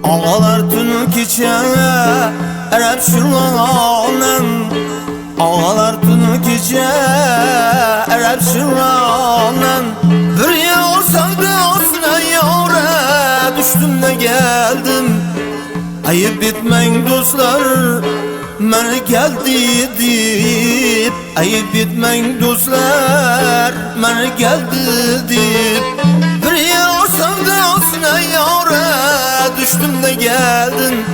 Ağalar tünü keçe Arap şuranem Ağalar tünü keçe Arap şuranem Bir yağ sevdasına yâre Düştüm de geldim Ayıp etmeyin dostlar Bana geldi deyip Ayıp etmeyin dostlar Bana geldi deyip Bir yağ sevdasına yâre Düştüm de geldim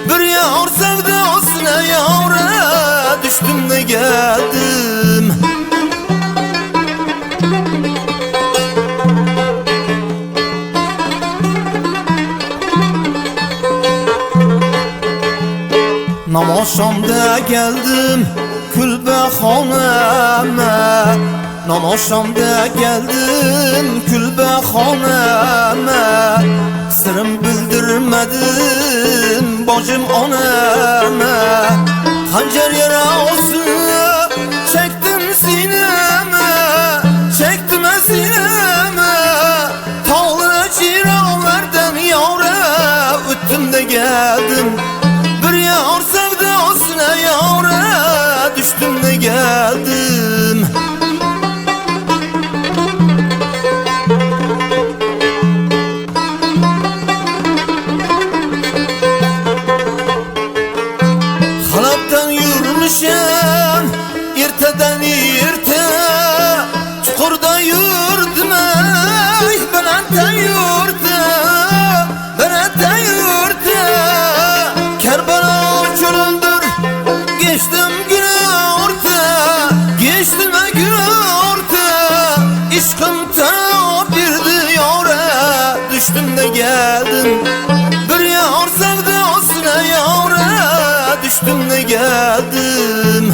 Bir yağ sevdasına yâre Düştüm de geldim Namaşamda geldim külbehaneme Namaşamda geldim külbehaneme Sırım bildirmedim bacım anneme Hancer yarası çektim sineme Çektim sineme Tağlı çiğralardan yâre Öttüm de geldim Bir yar sevdasına yâre Düştüm de geldim Halaptan yürümüşüm Erteden erte Çukurda yürüdüm ey Belente yürüdü Belente yürüdü Kerbela çölündür Geçtim güne orta Geçtim güne orta İşkım birdi yâre Düştüm de geldim Bir yar sevdasına yâre Düştüm de geldim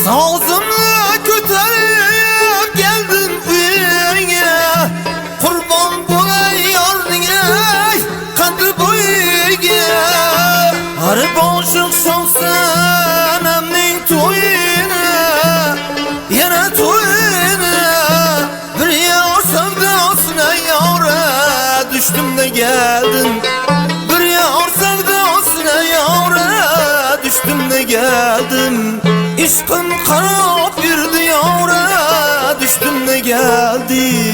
Sazımı götürüp geldim uyuya Kurban bulay yardine kandı boyuya Harip aşık şansın emnin toyuna Yine toyuna Bir yar sevdasına yâre Düştüm de geldim Bir yar sevdasına yâre Düştüm de geldim İşkın kara bir diyara Düştüm de geldim